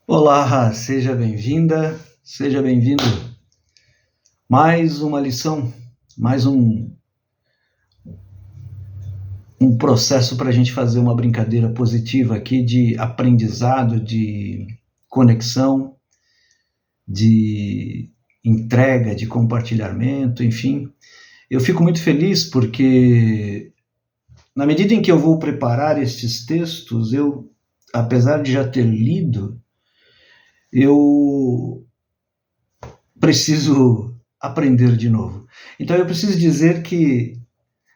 Olá, seja bem-vinda, seja bem-vindo. Mais uma lição, mais um processo para a gente fazer uma brincadeira positiva aqui de aprendizado, de conexão, de entrega, de compartilhamento, enfim. Eu fico muito feliz porque, na medida em que eu vou preparar estes textos, apesar de já ter lido, eu preciso aprender de novo. Então eu preciso dizer que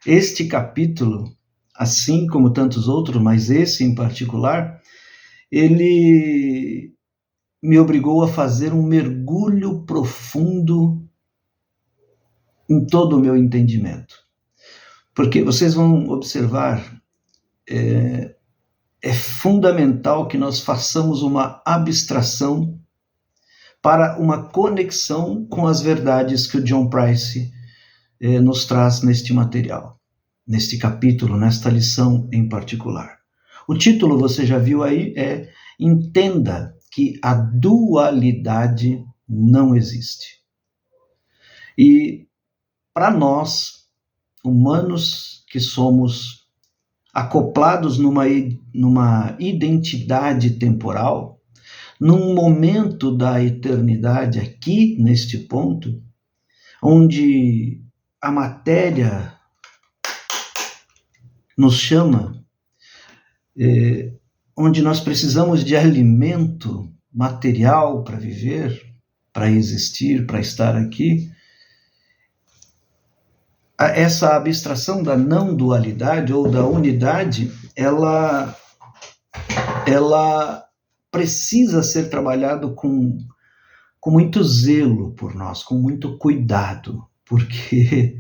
este capítulo, assim como tantos outros, mas esse em particular, ele me obrigou a fazer um mergulho profundo em todo o meu entendimento. Porque vocês vão observar, é fundamental que nós façamos uma abstração para uma conexão com as verdades que o John Price nos traz neste material, neste capítulo, nesta lição em particular. O título, você já viu aí, é Entenda que a dualidade não existe. E para nós, humanos que somos acoplados numa identidade temporal, num momento da eternidade aqui, neste ponto, onde a matéria nos chama, onde nós precisamos de alimento material para viver, para existir, para estar aqui, essa abstração da não dualidade ou da unidade, ela precisa ser trabalhado com muito zelo por nós, com muito cuidado, porque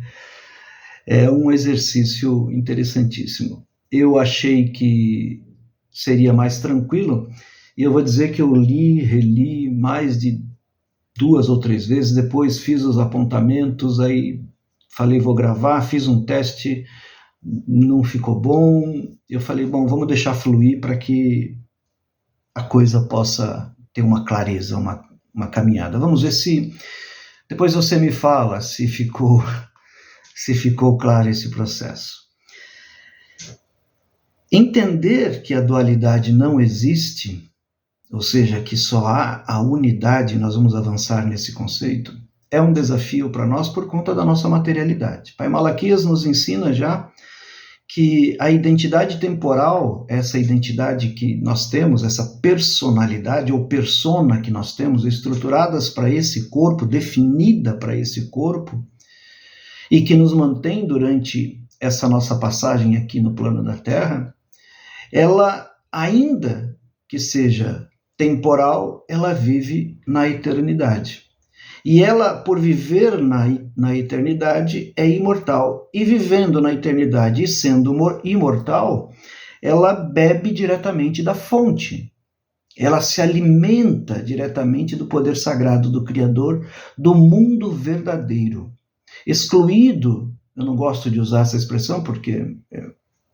é um exercício interessantíssimo. Eu achei que seria mais tranquilo, e eu vou dizer que eu reli mais de 2 ou 3 vezes, depois fiz os apontamentos, aí falei, vou gravar, fiz um teste, não ficou bom, eu falei, bom, vamos deixar fluir para que a coisa possa ter uma clareza, uma caminhada. Vamos ver se depois você me fala se ficou claro esse processo. Entender que a dualidade não existe, ou seja, que só há a unidade, nós vamos avançar nesse conceito, é um desafio para nós por conta da nossa materialidade. Pai Malaquias nos ensina já que a identidade temporal, essa identidade que nós temos, essa personalidade ou persona que nós temos, estruturadas para esse corpo, definida para esse corpo, e que nos mantém durante essa nossa passagem aqui no plano da Terra, ela, ainda que seja temporal, ela vive na eternidade. E ela, por viver na eternidade, é imortal. E vivendo na eternidade e sendo imortal, ela bebe diretamente da fonte. Ela se alimenta diretamente do poder sagrado do Criador, do mundo verdadeiro. Excluído, eu não gosto de usar essa expressão porque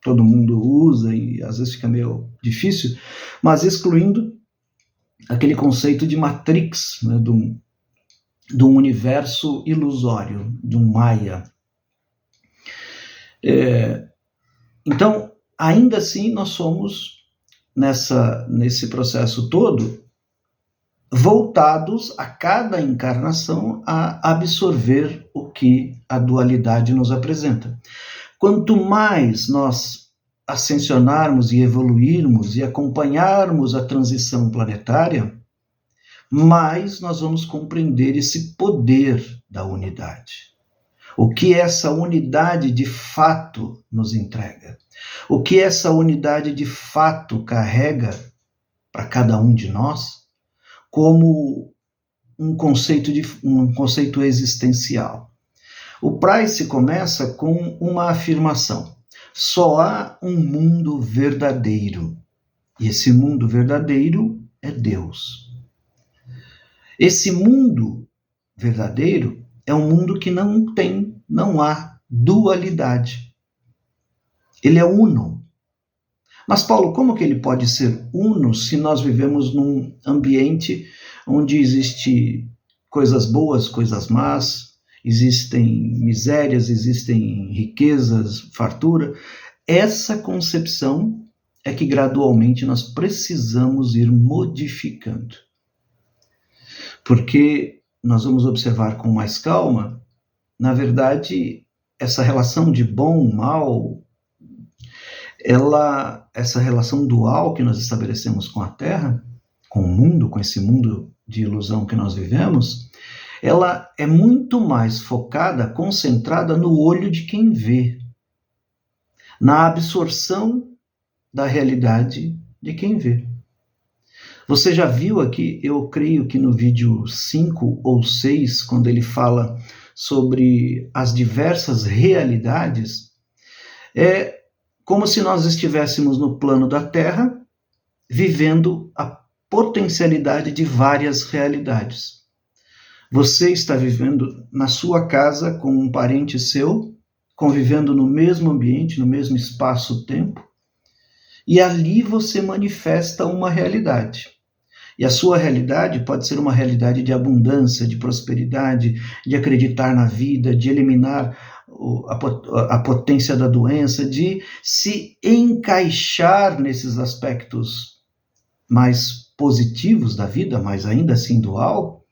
todo mundo usa e às vezes fica meio difícil, mas excluindo aquele conceito de Matrix, né, de um universo ilusório, de um Maia. Então, ainda assim, nós somos, nesse processo todo, voltados a cada encarnação a absorver o que a dualidade nos apresenta. Quanto mais nós ascensionarmos e evoluirmos e acompanharmos a transição planetária, mais nós vamos compreender esse poder da unidade. O que essa unidade de fato nos entrega. O que essa unidade de fato carrega para cada um de nós como um conceito existencial. O Price começa com uma afirmação. Só há um mundo verdadeiro. E esse mundo verdadeiro é Deus. Esse mundo verdadeiro é um mundo que não há dualidade. Ele é uno. Mas, Paulo, como que ele pode ser uno se nós vivemos num ambiente onde existe coisas boas, coisas más, existem misérias, existem riquezas, fartura? Essa concepção é que gradualmente nós precisamos ir modificando. Porque nós vamos observar com mais calma, na verdade, essa relação de bom, mal, essa relação dual que nós estabelecemos com a Terra, com o mundo, com esse mundo de ilusão que nós vivemos, ela é muito mais focada, concentrada no olho de quem vê, na absorção da realidade de quem vê. Você já viu aqui, eu creio que no vídeo 5 ou 6, quando ele fala sobre as diversas realidades, é como se nós estivéssemos no plano da Terra, vivendo a potencialidade de várias realidades. Você está vivendo na sua casa com um parente seu, convivendo no mesmo ambiente, no mesmo espaço-tempo, e ali você manifesta uma realidade. E a sua realidade pode ser uma realidade de abundância, de prosperidade, de acreditar na vida, de eliminar a potência da doença, de se encaixar nesses aspectos mais positivos da vida, mas ainda assim dual.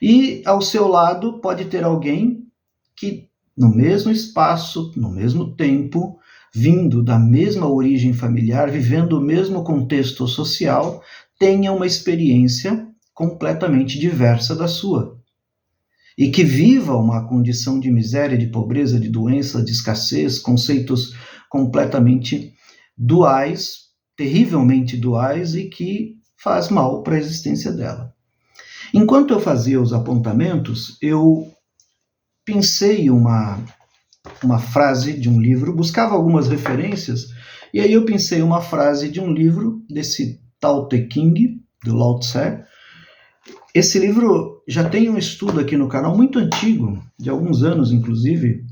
E ao seu lado pode ter alguém que, no mesmo espaço, no mesmo tempo, vindo da mesma origem familiar, vivendo o mesmo contexto social, tenha uma experiência completamente diversa da sua. E que viva uma condição de miséria, de pobreza, de doença, de escassez, conceitos completamente duais, terrivelmente duais, e que faz mal para a existência dela. Enquanto eu fazia os apontamentos, eu pensei uma frase de um livro, buscava algumas referências, e aí eu pensei uma frase de um livro desse Tao Te Ching, do Lao Tse. Esse livro já tem um estudo aqui no canal, muito antigo, de alguns anos inclusive,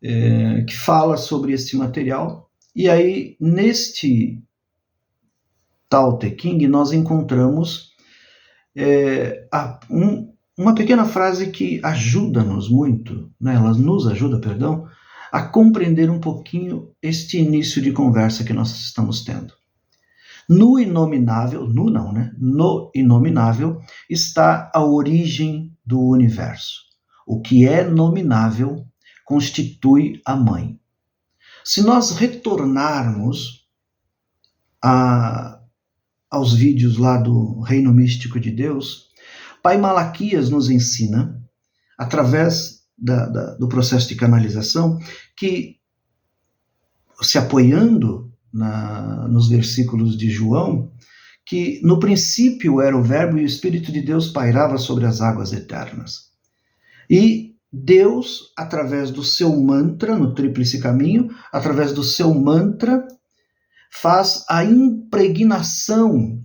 que fala sobre esse material. E aí, neste Tao Te Ching, nós encontramos uma pequena frase que ajuda-nos muito, né? Ela nos ajuda, perdão, a compreender um pouquinho este início de conversa que nós estamos tendo. No inominável está a origem do universo. O que é nominável constitui a mãe. Se nós retornarmos aos vídeos lá do Reino Místico de Deus, Pai Malaquias nos ensina, através do processo de canalização, que, se apoiando nos versículos de João, que no princípio era o Verbo e o Espírito de Deus pairava sobre as águas eternas. E Deus, através do seu mantra, no Tríplice Caminho, através do seu mantra, faz a impregnação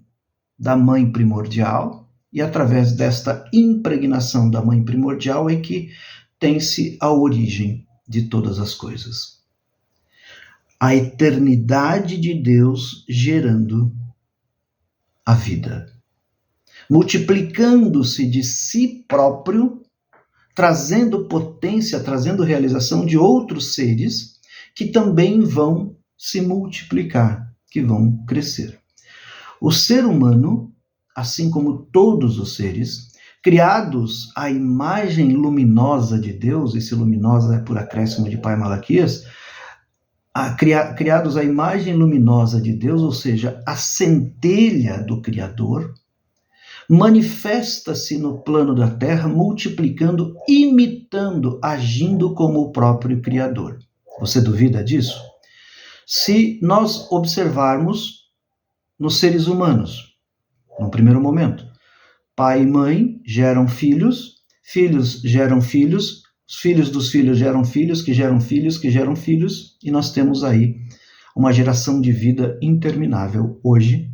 da mãe primordial, e através desta impregnação da mãe primordial é que tem-se a origem de todas as coisas. A eternidade de Deus gerando a vida, multiplicando-se de si próprio, trazendo potência, trazendo realização de outros seres que também vão se multiplicar, que vão crescer. O ser humano, assim como todos os seres, criados à imagem luminosa de Deus, esse luminosa é por acréscimo de Pai Malaquias, criados à imagem luminosa de Deus, ou seja, a centelha do Criador, manifesta-se no plano da Terra, multiplicando, imitando, agindo como o próprio Criador. Você duvida disso? Se nós observarmos nos seres humanos, no primeiro momento, pai e mãe geram filhos, filhos geram filhos, os filhos dos filhos geram filhos, que geram filhos, que geram filhos, e nós temos aí uma geração de vida interminável hoje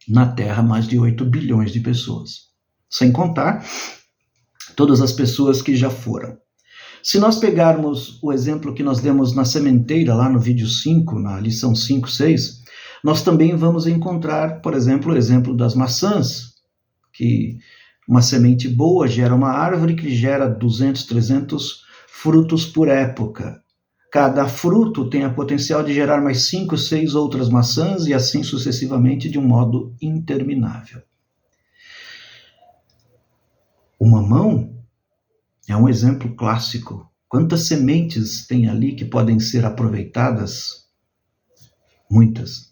na Terra, mais de 8 bilhões de pessoas. Sem contar todas as pessoas que já foram. Se nós pegarmos o exemplo que nós demos na sementeira, lá no vídeo 5, na lição 5, 6, Nós também vamos encontrar, por exemplo, o exemplo das maçãs, que uma semente boa gera uma árvore que gera 200, 300 frutos por época. Cada fruto tem a potencial de gerar mais 5, 6 outras maçãs e assim sucessivamente de um modo interminável. O mamão é um exemplo clássico. Quantas sementes tem ali que podem ser aproveitadas? Muitas.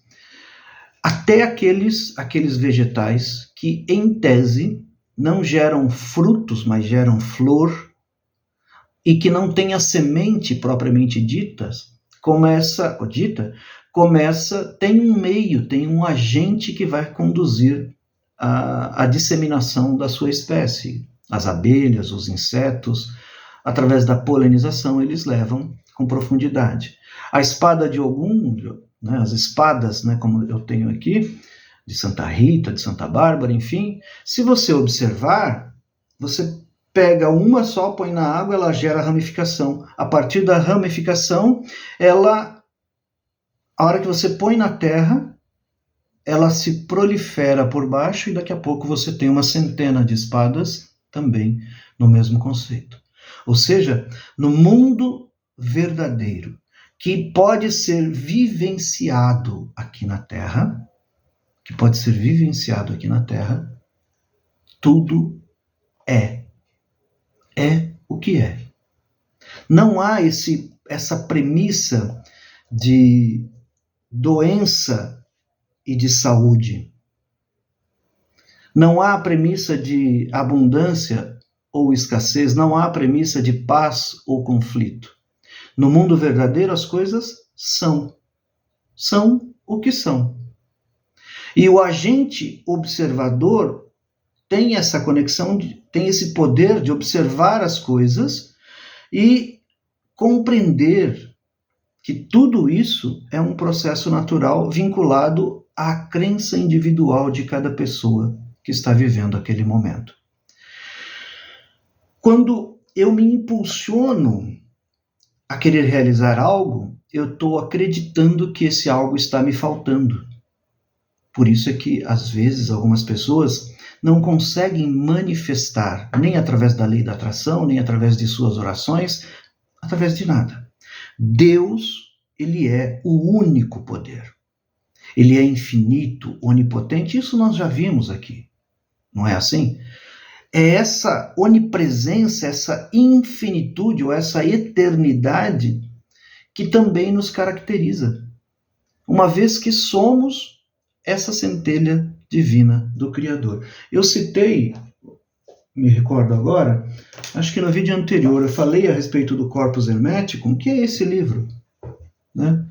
Até aqueles vegetais que, em tese, não geram frutos, mas geram flor, e que não tem a semente propriamente dita, tem um meio, tem um agente que vai conduzir a disseminação da sua espécie. As abelhas, os insetos, através da polinização, eles levam com profundidade. A espada de Ogum, né, as espadas, né, como eu tenho aqui, de Santa Rita, de Santa Bárbara, enfim, se você observar, você pega uma só, põe na água, ela gera ramificação. A partir da ramificação, a hora que você põe na terra, ela se prolifera por baixo e daqui a pouco você tem uma centena de espadas também no mesmo conceito. Ou seja, no mundo verdadeiro, que pode ser vivenciado aqui na Terra, tudo é o que é. Não há essa premissa de doença e de saúde. Não há a premissa de abundância ou escassez, não há a premissa de paz ou conflito. No mundo verdadeiro, as coisas são o que são. E o agente observador tem essa conexão, tem esse poder de observar as coisas e compreender que tudo isso é um processo natural vinculado à crença individual de cada pessoa que está vivendo aquele momento. Quando eu me impulsiono a querer realizar algo, eu estou acreditando que esse algo está me faltando. Por isso é que, às vezes, algumas pessoas não conseguem manifestar, nem através da lei da atração, nem através de suas orações, através de nada. Deus, ele é o único poder. Ele é infinito, onipotente, isso nós já vimos aqui. Não é assim? É essa onipresença, essa infinitude ou essa eternidade que também nos caracteriza, uma vez que somos essa centelha divina do Criador. Eu citei, me recordo agora, acho que no vídeo anterior eu falei a respeito do Corpus Hermeticum, que é esse livro, né?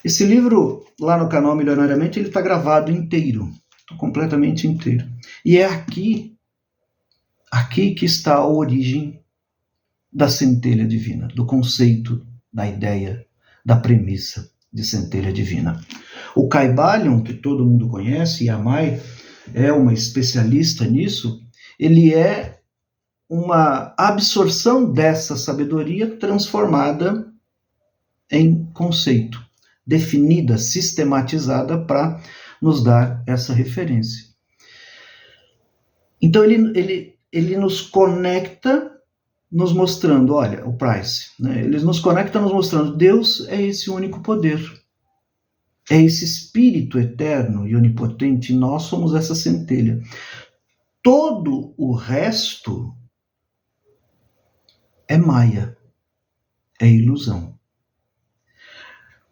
Esse livro, lá no canal Milionariamente, ele está gravado inteiro, completamente inteiro. E é aqui que está a origem da centelha divina, do conceito, da ideia, da premissa de centelha divina. O Kybalion, que todo mundo conhece, e a Mai é uma especialista nisso, ele é uma absorção dessa sabedoria transformada em conceito, definida, sistematizada para nos dar essa referência. Então ele nos conecta, nos mostrando, olha, o Price, né? Ele nos conecta nos mostrando, Deus é esse único poder, é esse espírito eterno e onipotente, e nós somos essa centelha. Todo o resto é maia, é ilusão.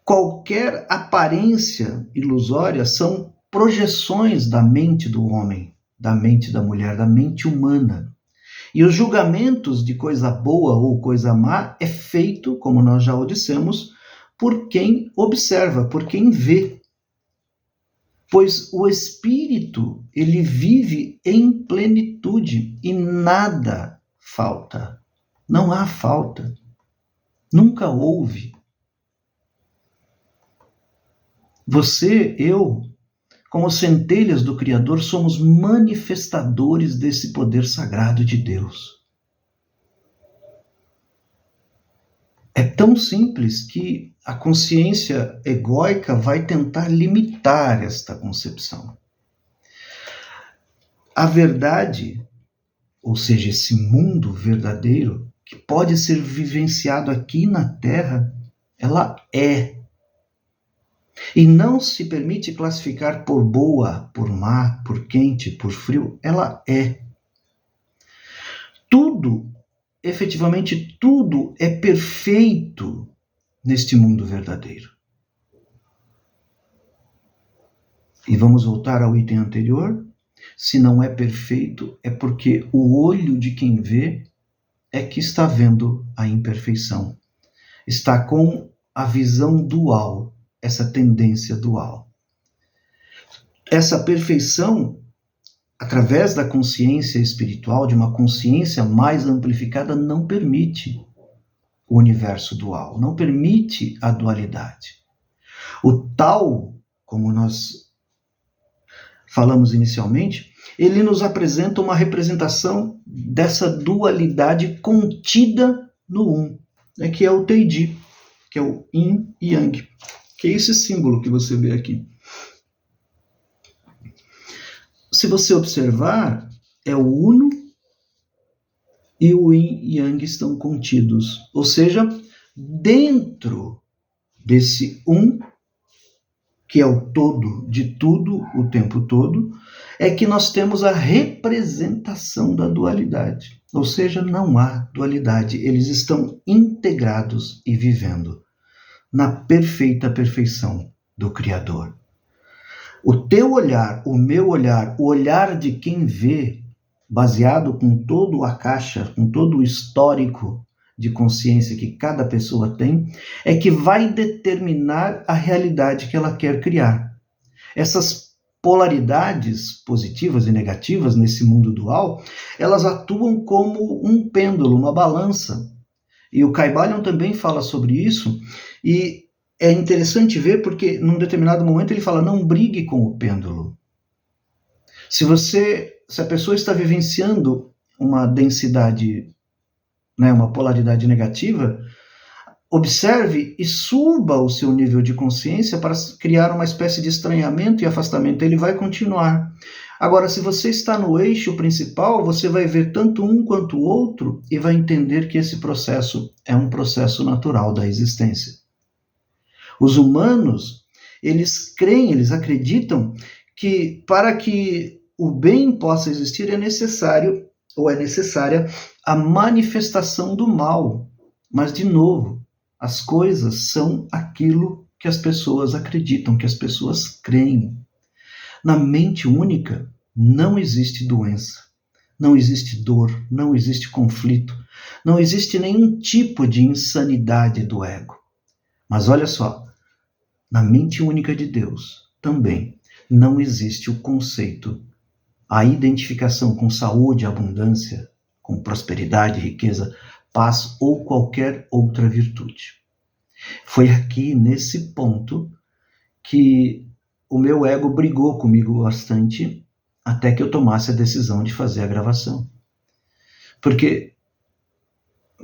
Qualquer aparência ilusória são projeções da mente do homem, da mente da mulher, da mente humana. E os julgamentos de coisa boa ou coisa má é feito, como nós já o dissemos, por quem observa, por quem vê. Pois o espírito, ele vive em plenitude e nada falta. Não há falta. Nunca houve. Você, eu, como centelhas do Criador, somos manifestadores desse poder sagrado de Deus. É tão simples que a consciência egóica vai tentar limitar esta concepção. A verdade, ou seja, esse mundo verdadeiro, que pode ser vivenciado aqui na Terra, ela é. E não se permite classificar por boa, por má, por quente, por frio. Ela é. Tudo, efetivamente tudo, é perfeito neste mundo verdadeiro. E vamos voltar ao item anterior. Se não é perfeito, é porque o olho de quem vê é que está vendo a imperfeição. Está com a visão dual, essa tendência dual. Essa perfeição, através da consciência espiritual, de uma consciência mais amplificada, não permite o universo dual, não permite a dualidade. O tal, como nós falamos inicialmente, ele nos apresenta uma representação dessa dualidade contida no Um, né, que é o Teiji, que é o Yin e Yang, que é esse símbolo que você vê aqui. Se você observar, é o Uno e o Yin e Yang estão contidos, ou seja, dentro desse Um, que é o todo de tudo o tempo todo, é que nós temos a representação da dualidade. Ou seja, não há dualidade, eles estão integrados e vivendo na perfeita perfeição do Criador. O teu olhar, o meu olhar, o olhar de quem vê, baseado com todo a caixa, com todo o histórico de consciência que cada pessoa tem, é que vai determinar a realidade que ela quer criar. Essas polaridades positivas e negativas nesse mundo dual, elas atuam como um pêndulo, uma balança. E o Kybalion também fala sobre isso, e é interessante ver porque num determinado momento ele fala, não brigue com o pêndulo. Se a pessoa está vivenciando uma densidade, né, uma polaridade negativa, observe e suba o seu nível de consciência para criar uma espécie de estranhamento e afastamento. Ele vai continuar. Agora, se você está no eixo principal, você vai ver tanto um quanto o outro e vai entender que esse processo é um processo natural da existência. Os humanos, eles creem, eles acreditam que para que o bem possa existir é necessário ou é necessária a manifestação do mal. Mas, de novo, as coisas são aquilo que as pessoas acreditam, que as pessoas creem. Na mente única não existe doença, não existe dor, não existe conflito, não existe nenhum tipo de insanidade do ego. Mas olha só, na mente única de Deus também não existe o conceito, a identificação com saúde, abundância, com prosperidade, riqueza, paz ou qualquer outra virtude. Foi aqui, nesse ponto, que o meu ego brigou comigo bastante até que eu tomasse a decisão de fazer a gravação. Porque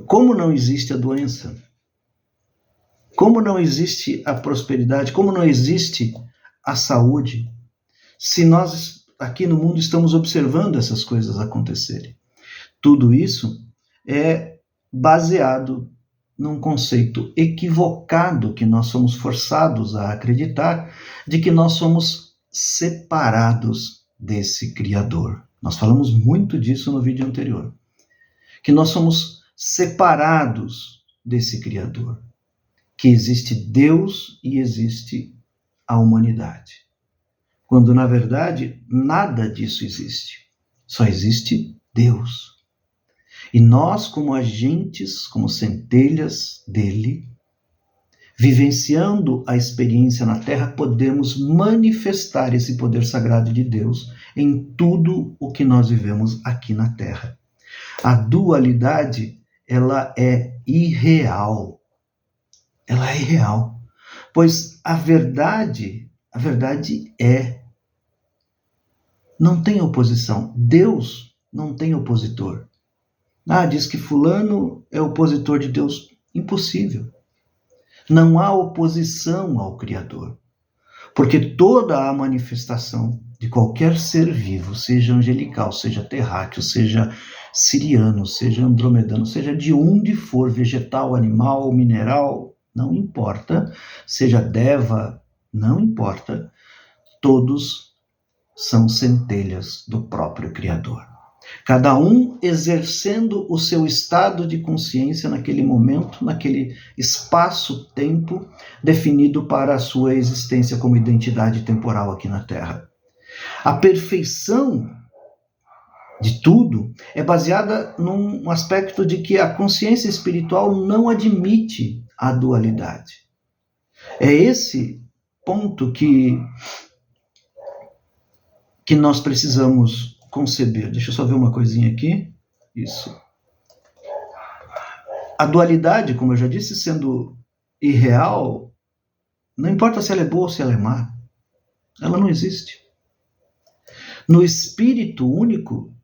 como não existe a doença, como não existe a prosperidade, como não existe a saúde, se nós aqui no mundo estamos observando essas coisas acontecerem? Tudo isso é baseado num conceito equivocado que nós somos forçados a acreditar, de que nós somos separados desse Criador. Nós falamos muito disso no vídeo anterior. Que nós somos separados desse Criador. Que existe Deus e existe a humanidade. Quando, na verdade, nada disso existe. Só existe Deus. E nós, como agentes, como centelhas dele, vivenciando a experiência na Terra, podemos manifestar esse poder sagrado de Deus em tudo o que nós vivemos aqui na Terra. A dualidade, ela é irreal. Ela é irreal. Pois a verdade é. Não tem oposição. Deus não tem opositor. Diz que fulano é opositor de Deus. Impossível. Não há oposição ao Criador. Porque toda a manifestação de qualquer ser vivo, seja angelical, seja terráqueo, seja siriano, seja andromedano, seja de onde for, vegetal, animal, mineral, não importa, seja deva, não importa, todos são centelhas do próprio Criador. Cada um exercendo o seu estado de consciência naquele momento, naquele espaço-tempo definido para a sua existência como identidade temporal aqui na Terra. A perfeição de tudo é baseada num aspecto de que a consciência espiritual não admite a dualidade. É esse ponto que nós precisamos conceber. Deixa eu só ver uma coisinha aqui. Isso. A dualidade, como eu já disse, sendo irreal, não importa se ela é boa ou se ela é má, ela não existe. No Espírito único,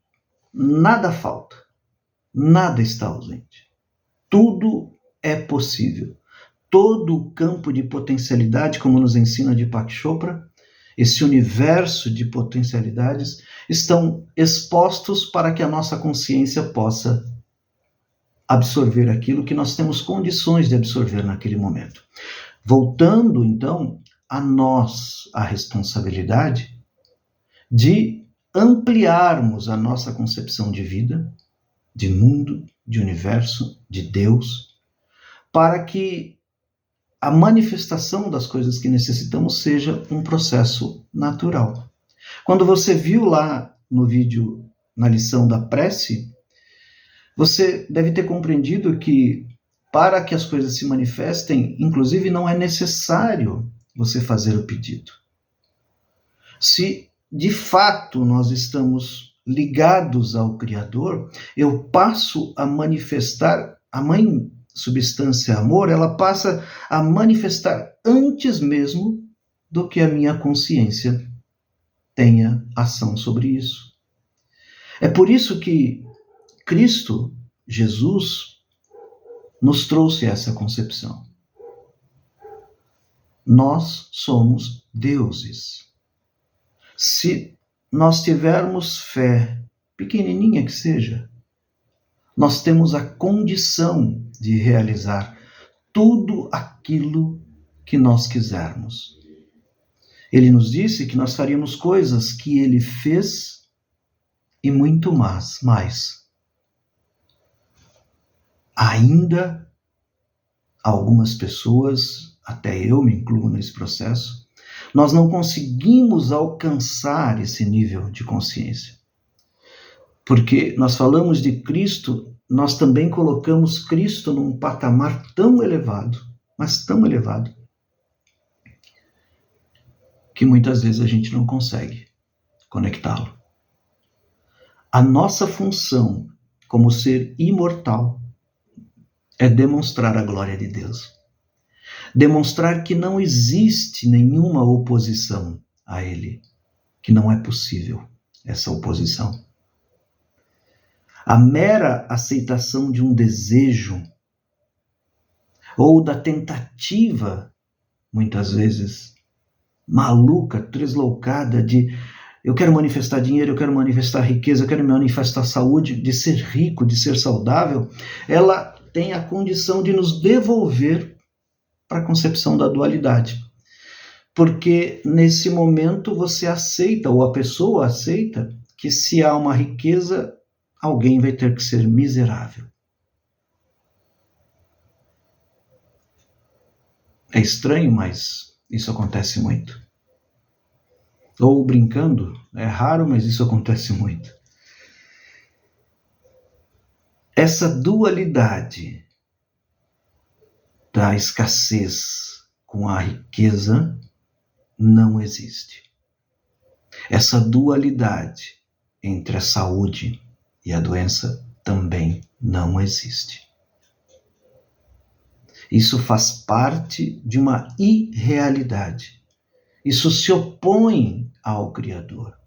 nada falta, nada está ausente. Tudo é possível. Todo o campo de potencialidade, como nos ensina Deepak Chopra, esse universo de potencialidades, estão expostos para que a nossa consciência possa absorver aquilo que nós temos condições de absorver naquele momento. Voltando, então, a nós a responsabilidade de ampliarmos a nossa concepção de vida, de mundo, de universo, de Deus, para que a manifestação das coisas que necessitamos seja um processo natural. Quando você viu lá no vídeo, na lição da prece, você deve ter compreendido que para que as coisas se manifestem, inclusive não é necessário você fazer o pedido. Se de fato nós estamos ligados ao Criador, eu passo a manifestar a mãe substância amor, ela passa a manifestar antes mesmo do que a minha consciência tenha ação sobre isso. É por isso que Cristo, Jesus, nos trouxe essa concepção. Nós somos deuses. Se nós tivermos fé, pequenininha que seja, nós temos a condição de realizar tudo aquilo que nós quisermos. Ele nos disse que nós faríamos coisas que ele fez e muito mais. Ainda algumas pessoas, até eu me incluo nesse processo, nós não conseguimos alcançar esse nível de consciência. Porque nós falamos de Cristo, nós também colocamos Cristo num patamar tão elevado, mas tão elevado, que muitas vezes a gente não consegue conectá-lo. A nossa função como ser imortal é demonstrar a glória de Deus. Demonstrar que não existe nenhuma oposição a Ele, que não é possível essa oposição. A mera aceitação de um desejo ou da tentativa, muitas vezes, maluca, tresloucada de eu quero manifestar dinheiro, eu quero manifestar riqueza, eu quero manifestar saúde, de ser rico, de ser saudável, ela tem a condição de nos devolver para a concepção da dualidade. Porque nesse momento você aceita, ou a pessoa aceita, que se há uma riqueza, alguém vai ter que ser miserável. É estranho, mas isso acontece muito. Ou brincando, é raro, mas isso acontece muito. Essa dualidade da escassez com a riqueza não existe. Essa dualidade entre a saúde e a doença também não existe. Isso faz parte de uma irrealidade. Isso se opõe ao Criador,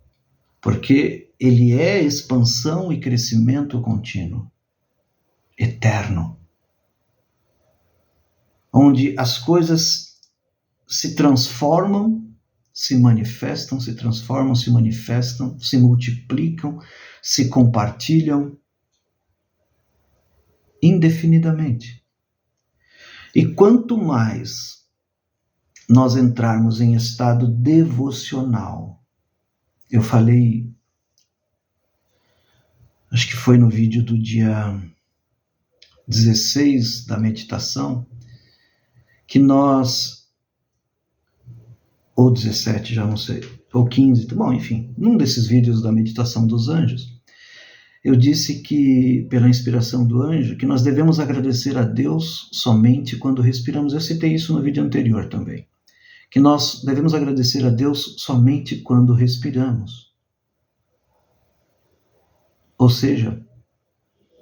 porque ele é expansão e crescimento contínuo, eterno. onde as coisas se transformam, se manifestam, se transformam, se manifestam, se multiplicam, se compartilham indefinidamente. E quanto mais nós entrarmos em estado devocional, eu falei, acho que foi no vídeo do dia 16 da meditação, que nós, ou 17, já não sei, ou 15, bom, enfim, num desses vídeos da meditação dos anjos, eu disse que, pela inspiração do anjo, que nós devemos agradecer a Deus somente quando respiramos. Eu citei isso no vídeo anterior também. Que nós devemos agradecer a Deus somente quando respiramos. Ou seja,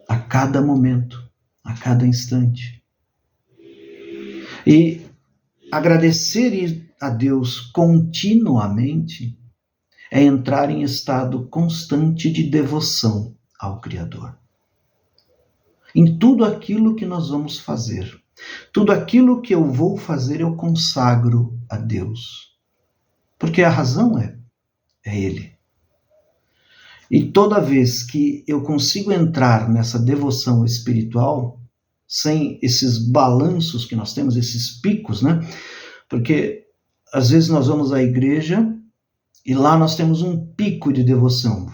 a cada momento, a cada instante. E agradecer a Deus continuamente é entrar em estado constante de devoção ao Criador. Em tudo aquilo que nós vamos fazer, tudo aquilo que eu vou fazer, eu consagro a Deus. Porque a razão é Ele. E toda vez que eu consigo entrar nessa devoção espiritual, sem esses balanços que nós temos, esses picos, né? Porque às vezes nós vamos à igreja e lá nós temos um pico de devoção.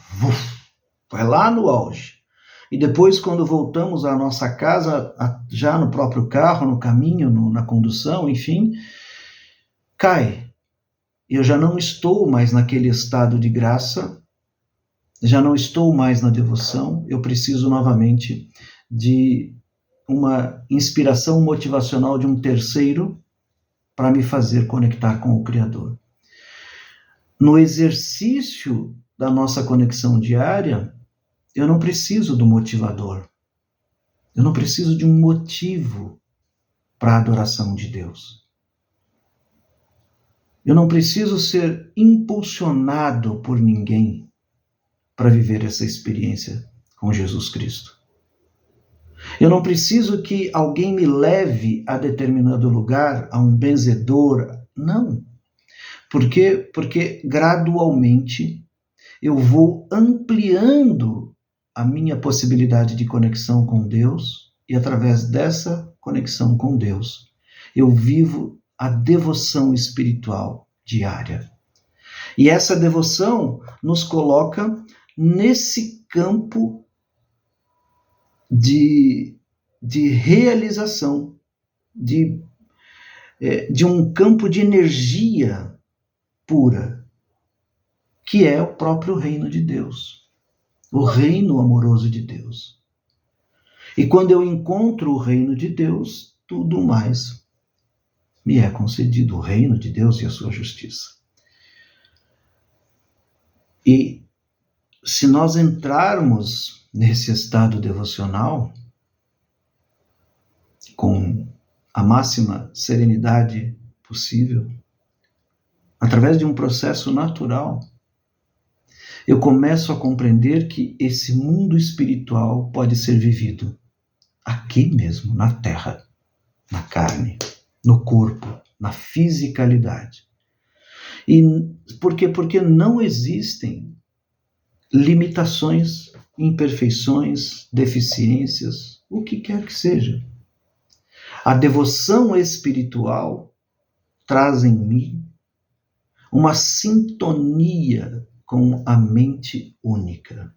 Vai lá no auge. E depois, quando voltamos à nossa casa, já no próprio carro, no caminho, na condução, enfim, cai. Eu já não estou mais naquele estado de graça, já não estou mais na devoção, eu preciso novamente de uma inspiração motivacional de um terceiro para me fazer conectar com o Criador. No exercício da nossa conexão diária, eu não preciso do motivador. Eu não preciso de um motivo para a adoração de Deus. Eu não preciso ser impulsionado por ninguém para viver essa experiência com Jesus Cristo. Eu não preciso que alguém me leve a determinado lugar, a um benzedor. Não. Por quê? Porque gradualmente eu vou ampliando a minha possibilidade de conexão com Deus e através dessa conexão com Deus, eu vivo a devoção espiritual diária. E essa devoção nos coloca nesse campo de realização, de um campo de energia pura, que é o próprio reino de Deus, o reino amoroso de Deus. E quando eu encontro o reino de Deus, tudo mais me é concedido, o reino de Deus e a sua justiça. E se nós entrarmos nesse estado devocional, com a máxima serenidade possível, através de um processo natural, eu começo a compreender que esse mundo espiritual pode ser vivido aqui mesmo, na terra, na carne, no corpo, na fisicalidade. E por quê? Porque não existem limitações, imperfeições, deficiências, o que quer que seja. A devoção espiritual traz em mim uma sintonia com a mente única,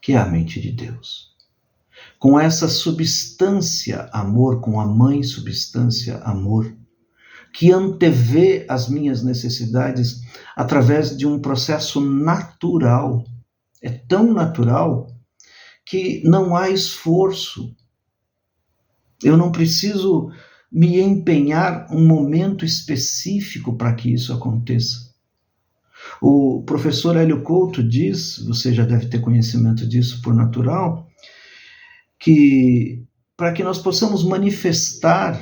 que é a mente de Deus. Com essa substância amor, com a mãe substância amor, que antevê as minhas necessidades através de um processo natural. É tão natural que não há esforço. Eu não preciso me empenhar um momento específico para que isso aconteça. O professor Hélio Couto diz, você já deve ter conhecimento disso por natural, que para que nós possamos manifestar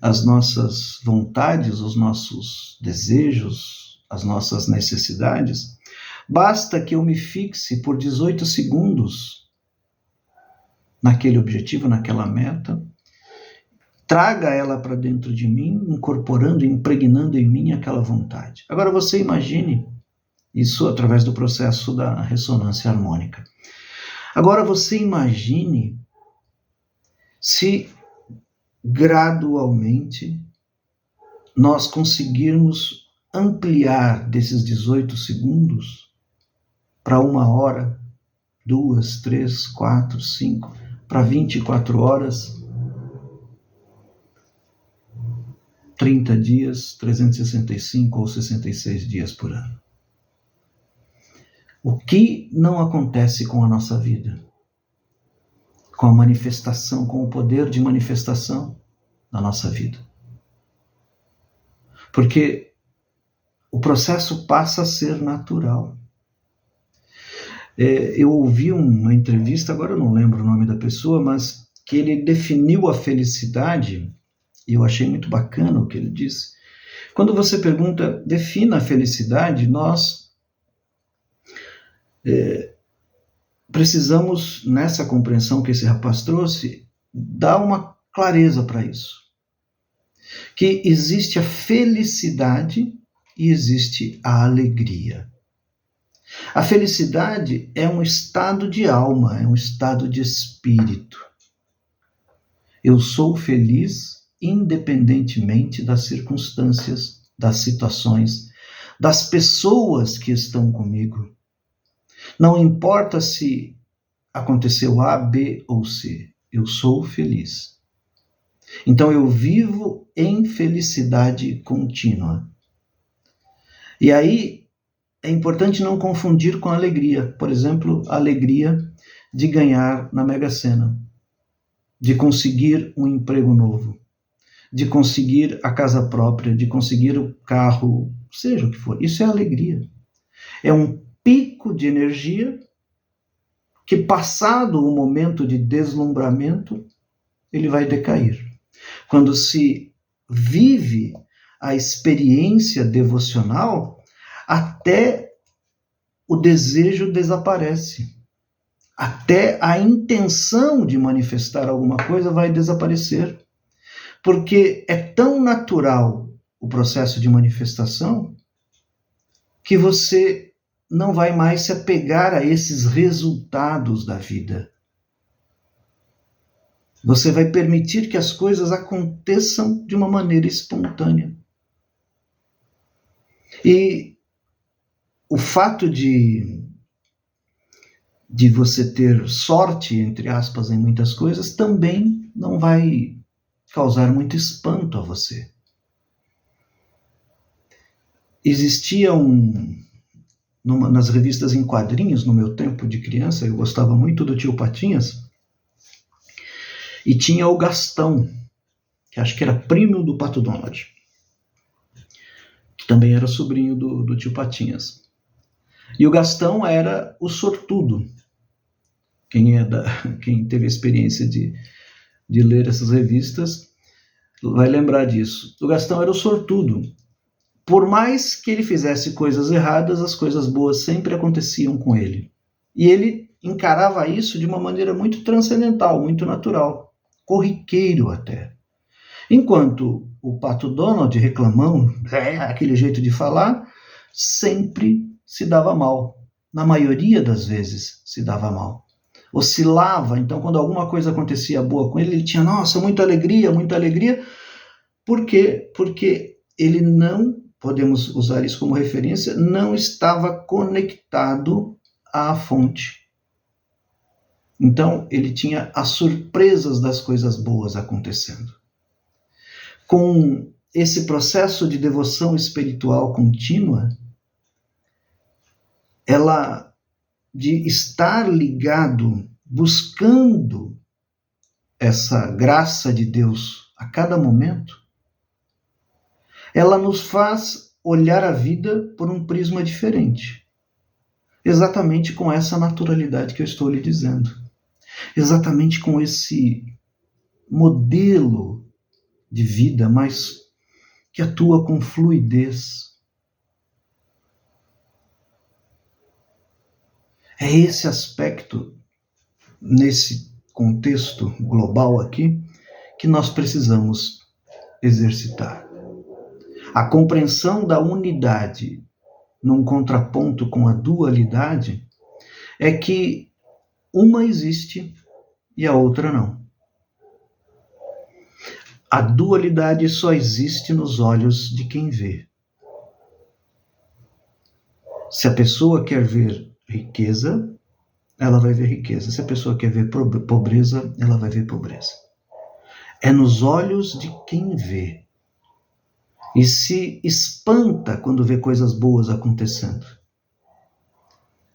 as nossas vontades, os nossos desejos, as nossas necessidades, basta que eu me fixe por 18 segundos naquele objetivo, naquela meta, traga ela para dentro de mim, incorporando, impregnando em mim aquela vontade. Agora você imagine isso através do processo da ressonância harmônica. Agora você imagine se gradualmente nós conseguirmos ampliar desses 18 segundos para 1 hora, 2, 3, 4, 5, para 24 horas, 30 dias, 365 ou 66 dias por ano. O que não acontece com a nossa vida? Com a manifestação, com o poder de manifestação na nossa vida. Porque o processo passa a ser natural. Eu ouvi uma entrevista, agora eu não lembro o nome da pessoa, mas que ele definiu a felicidade, e eu achei muito bacana o que ele disse. Quando você pergunta, defina a felicidade, nós precisamos, nessa compreensão que esse rapaz trouxe, dar uma clareza para isso. Que existe a felicidade e existe a alegria. A felicidade é um estado de alma, é um estado de espírito. Eu sou feliz independentemente das circunstâncias, das situações, das pessoas que estão comigo. Não importa se aconteceu A, B ou C, eu sou feliz. Então eu vivo em felicidade contínua. E aí é importante não confundir com alegria. Por exemplo, a alegria de ganhar na Mega Sena, de conseguir um emprego novo, de conseguir a casa própria, de conseguir o carro, seja o que for. Isso é alegria. É um pico de energia que, passado o momento de deslumbramento, ele vai decair. Quando se vive a experiência devocional, até o desejo desaparece. Até a intenção de manifestar alguma coisa vai desaparecer. Porque é tão natural o processo de manifestação que você não vai mais se apegar a esses resultados da vida. Você vai permitir que as coisas aconteçam de uma maneira espontânea. E o fato de você ter sorte, entre aspas, em muitas coisas, também não vai causar muito espanto a você. Existia nas revistas em quadrinhos, no meu tempo de criança, eu gostava muito do Tio Patinhas, e tinha o Gastão, que acho que era primo do Pato Donald, que também era sobrinho do Tio Patinhas. E o Gastão era o sortudo. Quem teve a experiência de ler essas revistas vai lembrar disso. O Gastão era o sortudo. Por mais que ele fizesse coisas erradas, as coisas boas sempre aconteciam com ele. E ele encarava isso de uma maneira muito transcendental, muito natural, corriqueiro até. Enquanto o Pato Donald, reclamão, aquele jeito de falar, sempre se dava mal. Na maioria das vezes se dava mal. Oscilava, então quando alguma coisa acontecia boa com ele, ele tinha, nossa, muita alegria. Por quê? Porque ele não, podemos usar isso como referência, não estava conectado à fonte. Então ele tinha as surpresas das coisas boas acontecendo. Com esse processo de devoção espiritual contínua, ela de estar ligado, buscando essa graça de Deus a cada momento, ela nos faz olhar a vida por um prisma diferente. Exatamente com essa naturalidade que eu estou lhe dizendo. Exatamente com esse modelo de vida, mas que atua com fluidez. É esse aspecto, nesse contexto global aqui, que nós precisamos exercitar. A compreensão da unidade num contraponto com a dualidade é que uma existe e a outra não. A dualidade só existe nos olhos de quem vê. Se a pessoa quer ver riqueza, ela vai ver riqueza. Se a pessoa quer ver pobreza, ela vai ver pobreza. É nos olhos de quem vê. E se espanta quando vê coisas boas acontecendo.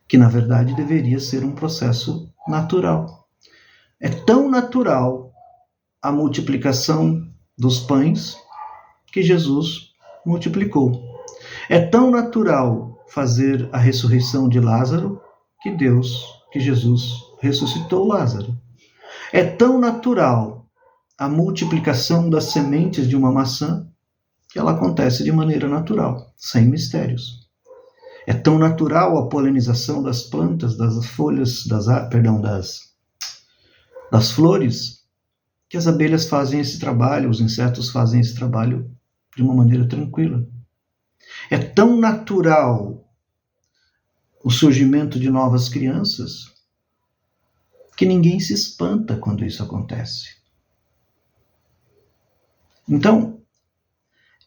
Que, na verdade, deveria ser um processo natural. É tão natural a multiplicação dos pães que Jesus multiplicou. É tão natural fazer a ressurreição de Lázaro que Jesus ressuscitou Lázaro. É tão natural a multiplicação das sementes de uma maçã que ela acontece de maneira natural, sem mistérios. É tão natural a polinização das plantas, das folhas, das flores, que as abelhas fazem esse trabalho, os insetos fazem esse trabalho de uma maneira tranquila. É tão natural o surgimento de novas crianças que ninguém se espanta quando isso acontece. Então,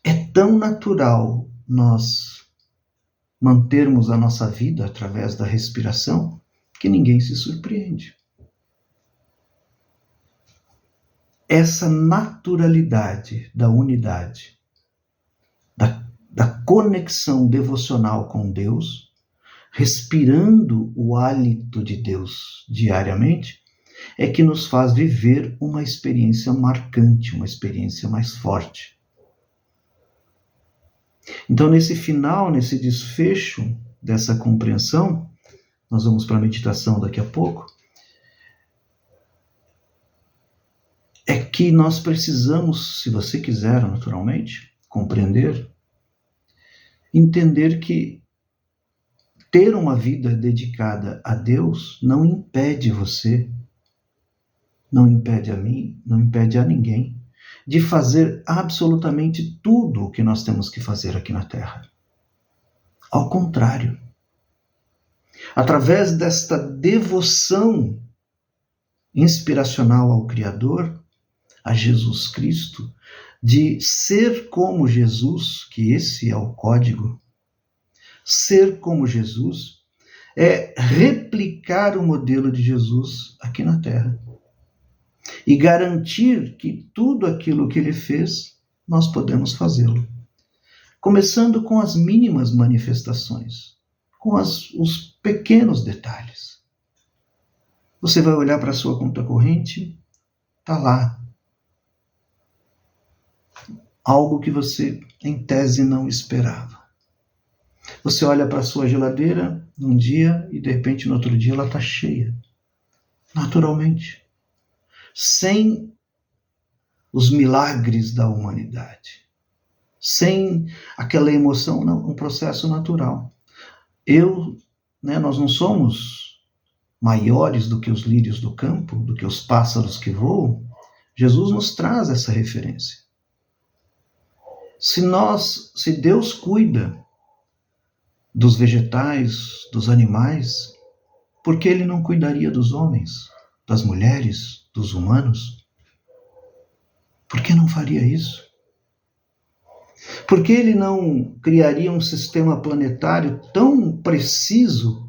é tão natural nós mantermos a nossa vida através da respiração que ninguém se surpreende. Essa naturalidade da unidade, da conexão devocional com Deus, respirando o hálito de Deus diariamente, é que nos faz viver uma experiência marcante, uma experiência mais forte. Então, nesse final, nesse desfecho dessa compreensão, nós vamos para a meditação daqui a pouco, é que nós precisamos, se você quiser, naturalmente, compreender, entender que ter uma vida dedicada a Deus não impede você, não impede a mim, não impede a ninguém de fazer absolutamente tudo o que nós temos que fazer aqui na Terra. Ao contrário, através desta devoção inspiracional ao Criador, a Jesus Cristo, de ser como Jesus, que esse é o código, ser como Jesus é replicar o modelo de Jesus aqui na Terra e garantir que tudo aquilo que ele fez, nós podemos fazê-lo. Começando com as mínimas manifestações, com os pequenos detalhes. Você vai olhar para a sua conta corrente, está lá. Algo que você, em tese, não esperava. Você olha para a sua geladeira num dia e, de repente, no outro dia, ela está cheia. Naturalmente. Sem os milagres da humanidade. Sem aquela emoção, não, um processo natural. Nós não somos maiores do que os lírios do campo, do que os pássaros que voam. Jesus nos traz essa referência. Se Deus cuida dos vegetais, dos animais, por que ele não cuidaria dos homens, das mulheres, dos humanos? Por que não faria isso? Por que ele não criaria um sistema planetário tão preciso,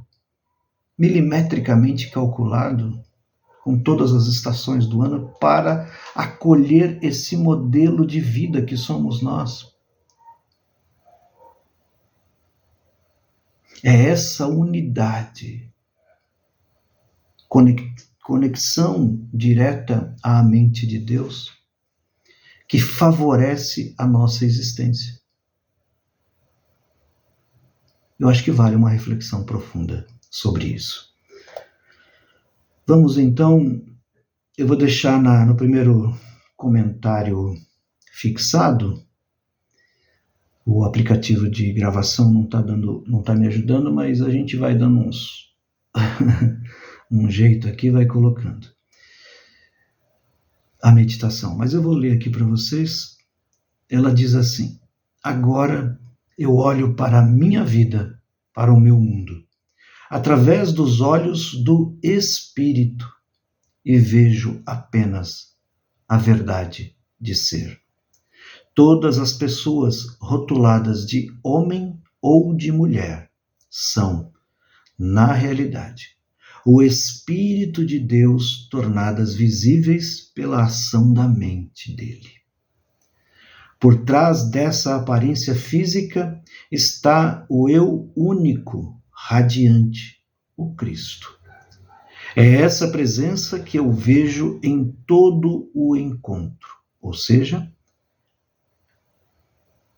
milimetricamente calculado, com todas as estações do ano, para acolher esse modelo de vida que somos nós? É essa unidade, conexão direta à mente de Deus, que favorece a nossa existência. Eu acho que vale uma reflexão profunda sobre isso. Vamos então, eu vou deixar no primeiro comentário fixado. O aplicativo de gravação não está me ajudando, mas a gente vai dando um jeito aqui, vai colocando. a meditação, mas eu vou ler aqui para vocês. Ela diz assim: agora eu olho para a minha vida, para o meu mundo, através dos olhos do Espírito, e vejo apenas a verdade de ser. Todas as pessoas rotuladas de homem ou de mulher são, na realidade, o Espírito de Deus tornadas visíveis pela ação da mente dele. Por trás dessa aparência física está o eu único, radiante, o Cristo. É essa presença que eu vejo em todo o encontro, ou seja,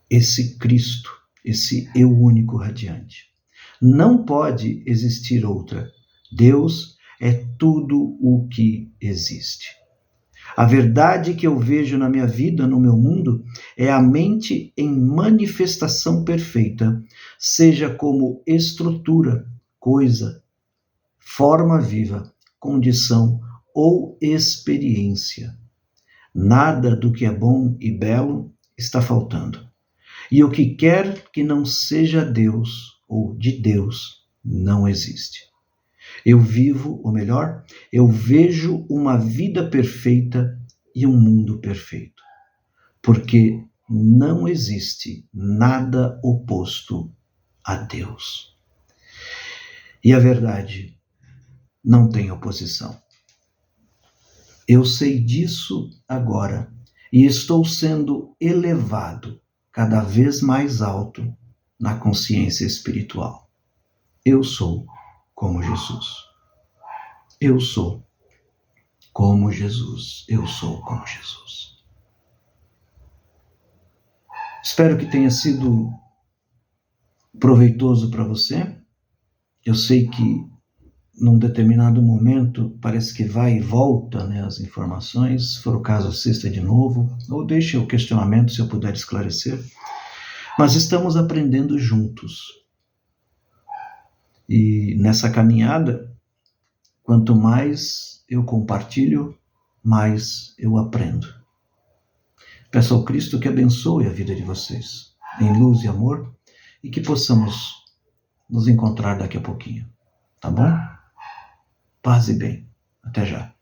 esse Cristo, esse eu único radiante. Não pode existir outra. Deus é tudo o que existe. A verdade que eu vejo na minha vida, no meu mundo, é a mente em manifestação perfeita, seja como estrutura, coisa, forma viva, condição ou experiência. Nada do que é bom e belo está faltando. E o que quer que não seja Deus ou de Deus não existe. Eu vivo, ou melhor, eu vejo uma vida perfeita e um mundo perfeito. Porque não existe nada oposto a Deus. E a verdade não tem oposição. Eu sei disso agora e estou sendo elevado cada vez mais alto na consciência espiritual. Eu sou como Jesus. Eu sou como Jesus. Eu sou como Jesus. Espero que tenha sido proveitoso para você. Eu sei que num determinado momento parece que vai e volta, né, as informações. Se for o caso, assista de novo ou deixe o questionamento se eu puder esclarecer. Mas estamos aprendendo juntos. E nessa caminhada, quanto mais eu compartilho, mais eu aprendo. Peço ao Cristo que abençoe a vida de vocês, em luz e amor, e que possamos nos encontrar daqui a pouquinho. Tá bom? Paz e bem. Até já.